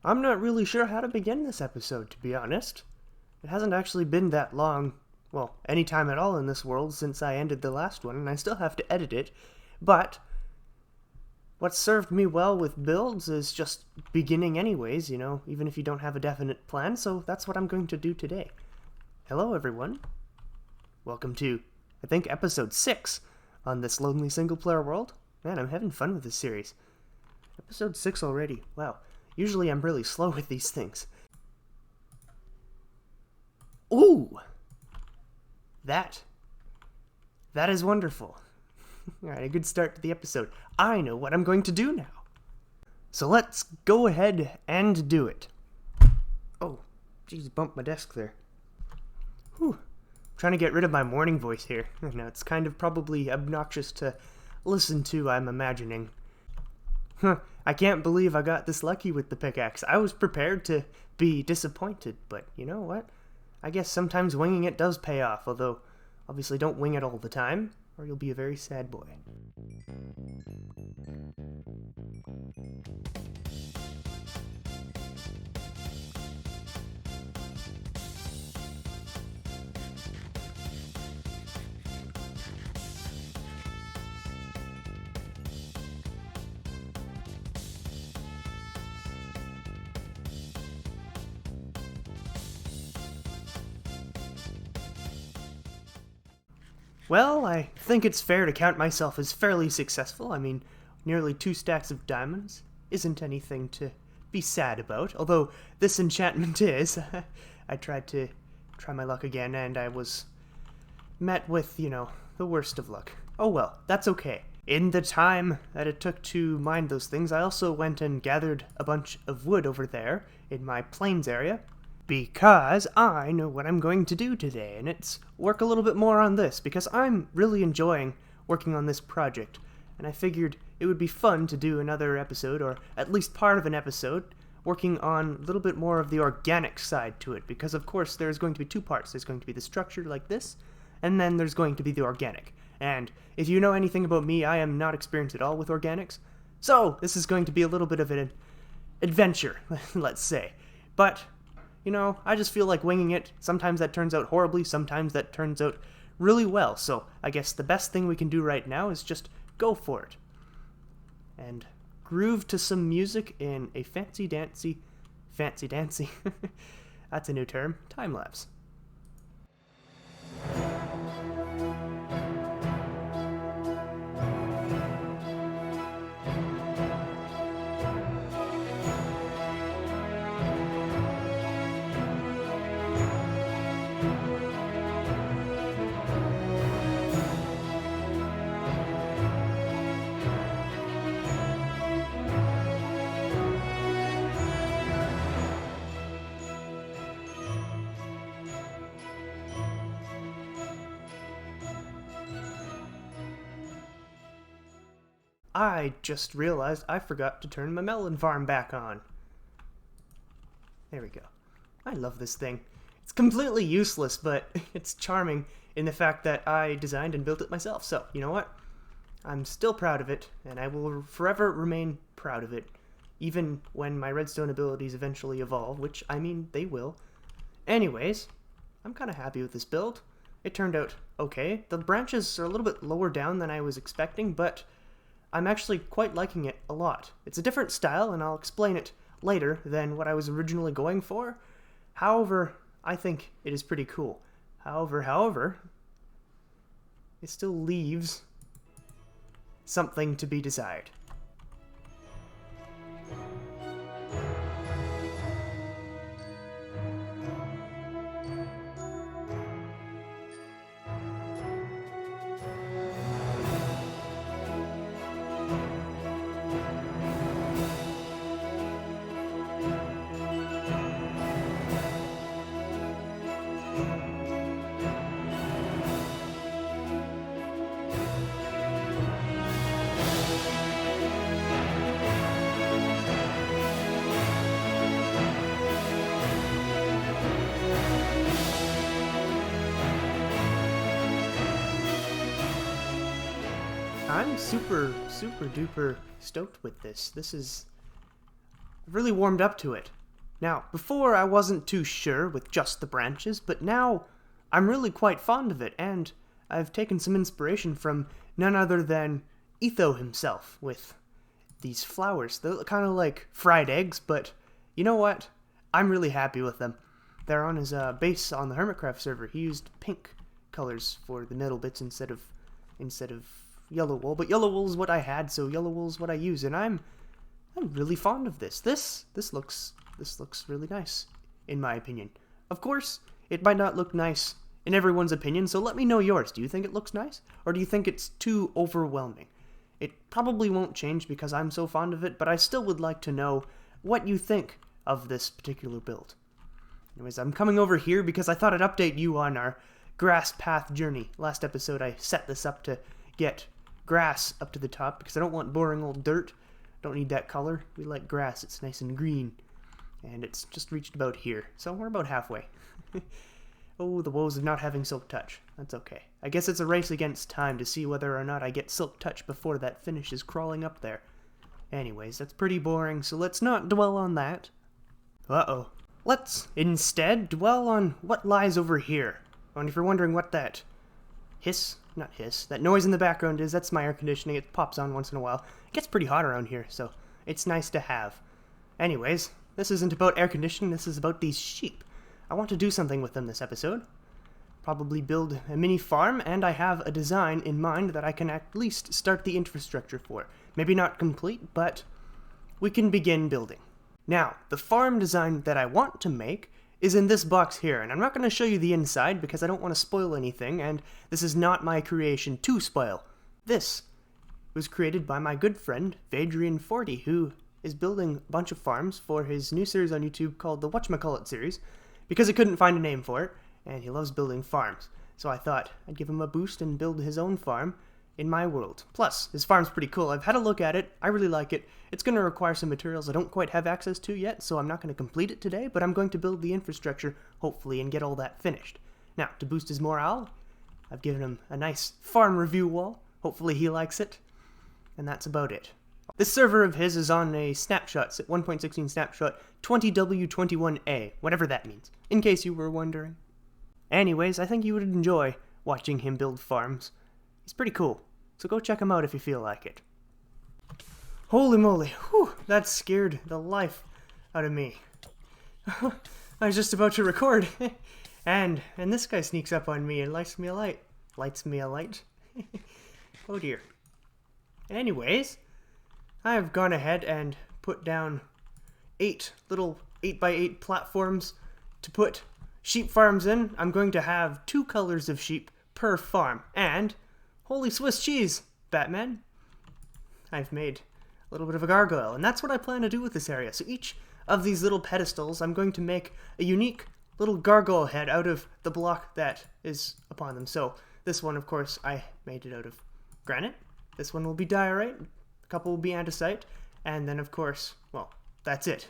I'm not really sure how to begin this episode, to be honest. It hasn't actually been that long, well, any time at all in this world since I ended the last one, and I still have to edit it. But what served me well with builds is just beginning anyways, even if you don't have a definite plan, so that's what I'm going to do today. Hello, everyone. Welcome to, I think, episode 6 on this lonely single-player world. Man, I'm having fun with this series. Episode 6 already. Wow. Usually I'm really slow with these things. Ooh! That is wonderful. Alright, a good start to the episode. I know what I'm going to do now. So let's go ahead and do it. Oh, jeez, bumped my desk there. Whew. Trying to get rid of my morning voice here. Now, it's kind of probably obnoxious to listen to, I'm imagining. I can't believe I got this lucky with the pickaxe. I was prepared to be disappointed, but you know what? I guess sometimes winging it does pay off, although obviously don't wing it all the time, or you'll be a very sad boy. Well, I think it's fair to count myself as fairly successful. I mean, nearly 2 stacks of diamonds isn't anything to be sad about, although this enchantment is. I tried to try my luck again, and I was met with, the worst of luck. Oh well, that's okay. In the time that it took to mine those things, I also went and gathered a bunch of wood over there in my plains area, because I know what I'm going to do today, and it's work a little bit more on this, because I'm really enjoying working on this project, and I figured it would be fun to do another episode, or at least part of an episode, working on a little bit more of the organic side to it, because of course there's going to be 2 parts. There's going to be the structure like this, and then there's going to be the organic. And if you know anything about me, I am not experienced at all with organics, so this is going to be a little bit of an adventure, let's say. But I just feel like winging it. Sometimes that turns out horribly, sometimes that turns out really well. So I guess the best thing we can do right now is just go for it. And groove to some music in a fancy dancy, that's a new term, time-lapse. I just realized I forgot to turn my Melon Farm back on. There we go. I love this thing. It's completely useless, but it's charming in the fact that I designed and built it myself. So, you know what? I'm still proud of it, and I will forever remain proud of it, even when my redstone abilities eventually evolve, which, I mean, they will. Anyways, I'm kind of happy with this build. It turned out okay. The branches are a little bit lower down than I was expecting, but I'm actually quite liking it a lot. It's a different style, and I'll explain it later than what I was originally going for. However, I think it is pretty cool. However, it still leaves something to be desired. I'm super duper stoked with this. This is... I've really warmed up to it. Now, before I wasn't too sure with just the branches, but now I'm really quite fond of it, and I've taken some inspiration from none other than Etho himself with these flowers. They look kind of like fried eggs, but you know what? I'm really happy with them. They're on his base on the Hermitcraft server. He used pink colors for the middle bits instead of yellow wool, but yellow wool is what I had, so yellow wool is what I use, and I'm really fond of this. This looks really nice, in my opinion. Of course, it might not look nice in everyone's opinion, so let me know yours. Do you think it looks nice, or do you think it's too overwhelming? It probably won't change because I'm so fond of it, but I still would like to know what you think of this particular build. Anyways, I'm coming over here because I thought I'd update you on our grass path journey. Last episode, I set this up to get grass up to the top because I don't want boring old dirt. Don't need that color. We like grass. It's nice and green. And it's just reached about here. So we're about halfway. Oh, the woes of not having Silk Touch. That's okay. I guess it's a race against time to see whether or not I get Silk Touch before that finishes crawling up there. Anyways, that's pretty boring, so let's not dwell on that. Uh-oh. Let's instead dwell on what lies over here. And if you're wondering what that that noise in the background is, that's my air conditioning. It pops on once in a while. It gets pretty hot around here, so it's nice to have. Anyways, this isn't about air conditioning, this is about these sheep. I want to do something with them this episode. Probably build a mini farm, and I have a design in mind that I can at least start the infrastructure for. Maybe not complete, but we can begin building. Now, the farm design that I want to make is in this box here, and I'm not going to show you the inside because I don't want to spoil anything, and this is not my creation to spoil. This was created by my good friend, Vadrian40, who is building a bunch of farms for his new series on YouTube called the Whatchamacallit series, because he couldn't find a name for it, and he loves building farms. So I thought I'd give him a boost and build his own farm in my world. Plus, his farm's pretty cool. I've had a look at it. I really like it. It's going to require some materials I don't quite have access to yet, so I'm not going to complete it today, but I'm going to build the infrastructure, hopefully, and get all that finished. Now, to boost his morale, I've given him a nice farm review wall. Hopefully he likes it. And that's about it. This server of his is on a snapshot, 1.16 snapshot, 20W21A, whatever that means, in case you were wondering. Anyways, I think you would enjoy watching him build farms. He's pretty cool, so go check him out if you feel like it. Holy moly, whew, that scared the life out of me. I was just about to record, and this guy sneaks up on me and lights me a light. Oh dear. Anyways, I have gone ahead and put down 8 little 8x8 platforms to put sheep farms in. I'm going to have 2 colors of sheep per farm, and holy Swiss cheese, Batman, I've made a little bit of a gargoyle, and that's what I plan to do with this area. So each of these little pedestals, I'm going to make a unique little gargoyle head out of the block that is upon them. So this one, of course, I made it out of granite. This one will be diorite, a couple will be andesite, and then, of course, well, that's it.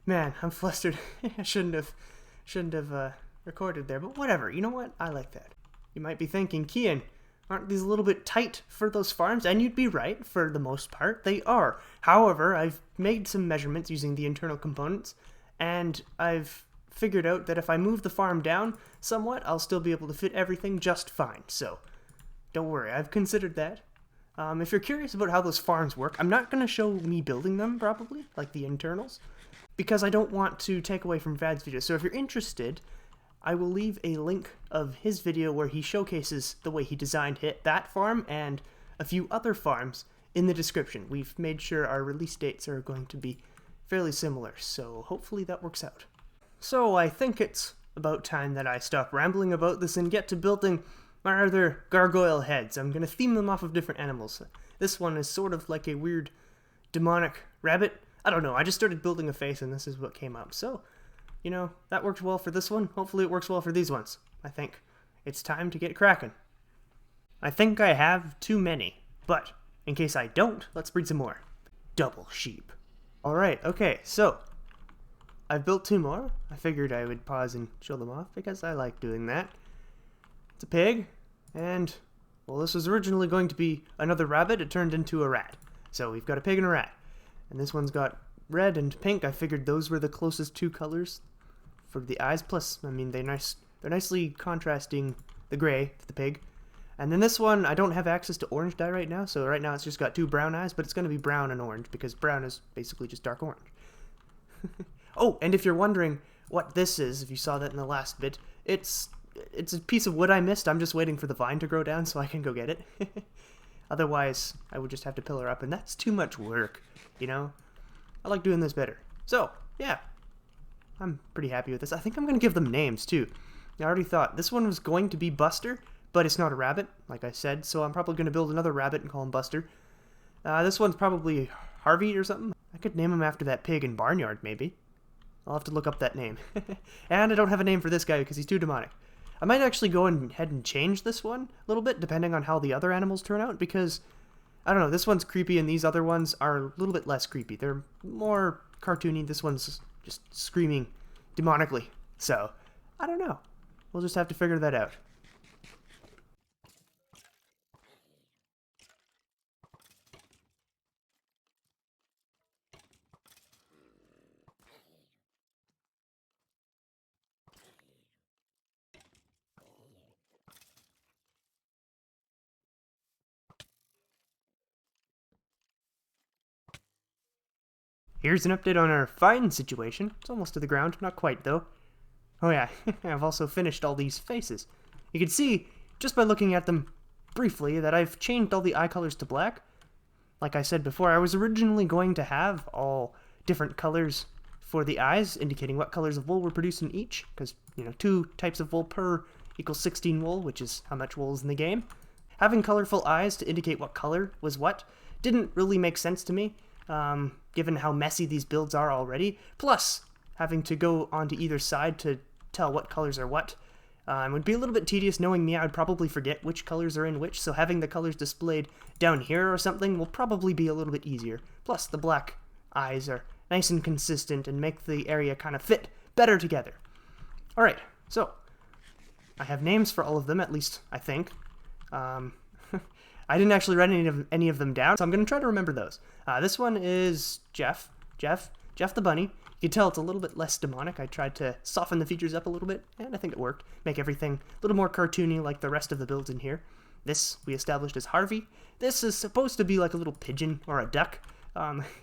Man, I'm flustered. I shouldn't have recorded there, but whatever. You know what? I like that. You might be thinking, Kian, aren't these a little bit tight for those farms? And you'd be right, for the most part, they are. However, I've made some measurements using the internal components, and I've figured out that if I move the farm down somewhat, I'll still be able to fit everything just fine. So, don't worry, I've considered that. If you're curious about how those farms work, I'm not going to show me building them, probably, like the internals, because I don't want to take away from Vad's video. So if you're interested, I will leave a link of his video where he showcases the way he designed that farm and a few other farms in the description. We've made sure our release dates are going to be fairly similar, so hopefully that works out. So I think it's about time that I stop rambling about this and get to building my other gargoyle heads. I'm going to theme them off of different animals. This one is sort of like a weird demonic rabbit. I don't know, I just started building a face and this is what came up. So, you know, that worked well for this one. Hopefully it works well for these ones. I think it's time to get cracking. I think I have too many, but in case I don't, let's breed some more. Double sheep. Alright, okay, so I've built 2 more. I figured I would pause and show them off because I like doing that. It's a pig, and, well, this was originally going to be another rabbit. It turned into a rat. So we've got a pig and a rat. And this one's got red and pink, I figured those were the closest two colors for the eyes. Plus, I mean, they're nicely contrasting the gray to the pig. And then this one, I don't have access to orange dye right now, so right now it's just got two brown eyes, but it's going to be brown and orange, because brown is basically just dark orange. Oh, and if you're wondering what this is, if you saw that in the last bit, it's a piece of wood I missed. I'm just waiting for the vine to grow down so I can go get it. Otherwise, I would just have to pillar up, and that's too much work, you know? I like doing this better. So, yeah. I'm pretty happy with this. I think I'm going to give them names, too. I already thought this one was going to be Buster, but it's not a rabbit, like I said, so I'm probably going to build another rabbit and call him Buster. This one's probably Harvey or something. I could name him after that pig in Barnyard, maybe. I'll have to look up that name. And I don't have a name for this guy because he's too demonic. I might actually go ahead and change this one a little bit, depending on how the other animals turn out, because, I don't know, this one's creepy and these other ones are a little bit less creepy. They're more cartoony. This one's just screaming demonically. So, I don't know. We'll just have to figure that out. Here's an update on our vine situation. It's almost to the ground, not quite though. Oh yeah, I've also finished all these faces. You can see, just by looking at them briefly, that I've changed all the eye colors to black. Like I said before, I was originally going to have all different colors for the eyes, indicating what colors of wool were produced in each, because, you know, 2 types of wool per equals 16 wool, which is how much wool is in the game. Having colorful eyes to indicate what color was what didn't really make sense to me. Given how messy these builds are already, plus having to go onto either side to tell what colors are what, would be a little bit tedious. Knowing me, I would probably forget which colors are in which, so having the colors displayed down here or something will probably be a little bit easier. Plus, the black eyes are nice and consistent and make the area kind of fit better together. Alright, so, I have names for all of them, at least I think. I didn't actually write any of them down, so I'm going to try to remember those. This one is Jeff the bunny. You can tell it's a little bit less demonic. I tried to soften the features up a little bit, and I think it worked. Make everything a little more cartoony like the rest of the builds in here. This we established as Harvey. This is supposed to be like a little pigeon or a duck.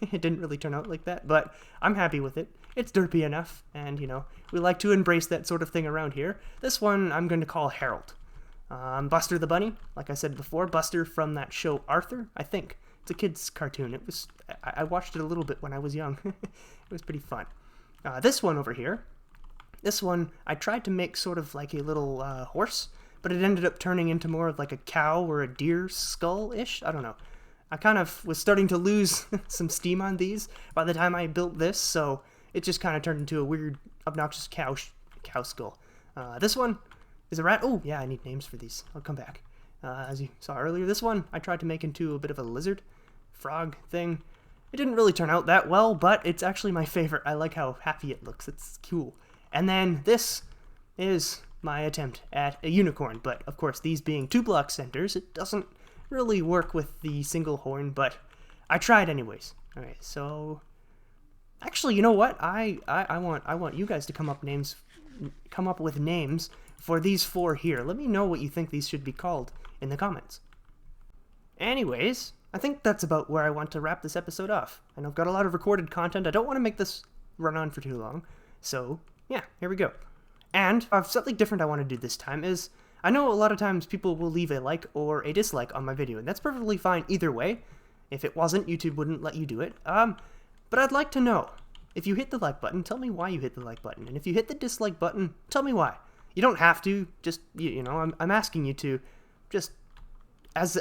It didn't really turn out like that, but I'm happy with it. It's derpy enough, and, you know, we like to embrace that sort of thing around here. This one I'm going to call Harold. Buster the bunny, like I said before, Buster from that show Arthur, I think. It's a kid's cartoon. I watched it a little bit when I was young. It was pretty fun. This one over here, this one I tried to make sort of like a little horse, but it ended up turning into more of like a cow or a deer skull-ish. I don't know. I kind of was starting to lose some steam on these by the time I built this, so it just kind of turned into a weird, obnoxious cow skull. This one is a rat. Oh, yeah, I need names for these. I'll come back. As you saw earlier, this one I tried to make into a bit of a lizard frog thing. It didn't really turn out that well, but it's actually my favorite. I like how happy it looks. It's cool. And then this is my attempt at a unicorn, but of course, these being 2-block centers, it doesn't really work with the single horn, but I tried anyways. Alright, so actually, you know what? I want you guys to come up with names for these 4 here. Let me know what you think these should be called in the comments. Anyways, I think that's about where I want to wrap this episode off. I know I've got a lot of recorded content. I don't want to make this run on for too long. So, yeah, here we go. And something different I want to do this time is, I know a lot of times people will leave a like or a dislike on my video, and that's perfectly fine either way. If it wasn't, YouTube wouldn't let you do it. But I'd like to know, if you hit the like button, tell me why you hit the like button. And if you hit the dislike button, tell me why. You don't have to, just, you know, I'm asking you to, just as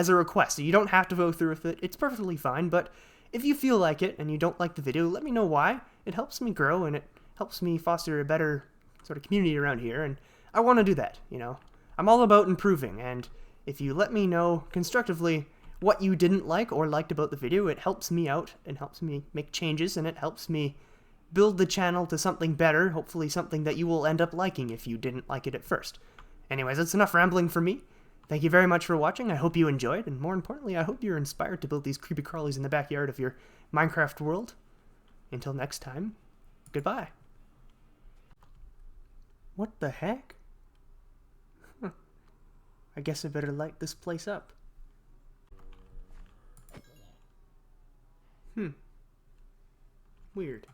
a request. You don't have to go through with it. It's perfectly fine, but if you feel like it and you don't like the video, let me know why. It helps me grow, and it helps me foster a better sort of community around here, and I want to do that, you know. I'm all about improving, and if you let me know constructively what you didn't like or liked about the video, it helps me out and helps me make changes, and it helps me build the channel to something better, hopefully something that you will end up liking if you didn't like it at first. Anyways, that's enough rambling for me. Thank you very much for watching. I hope you enjoyed, and more importantly, I hope you're inspired to build these creepy crawlies in the backyard of your Minecraft world. until next time, goodbye. What the heck? Huh. I guess I better light this place up. Weird.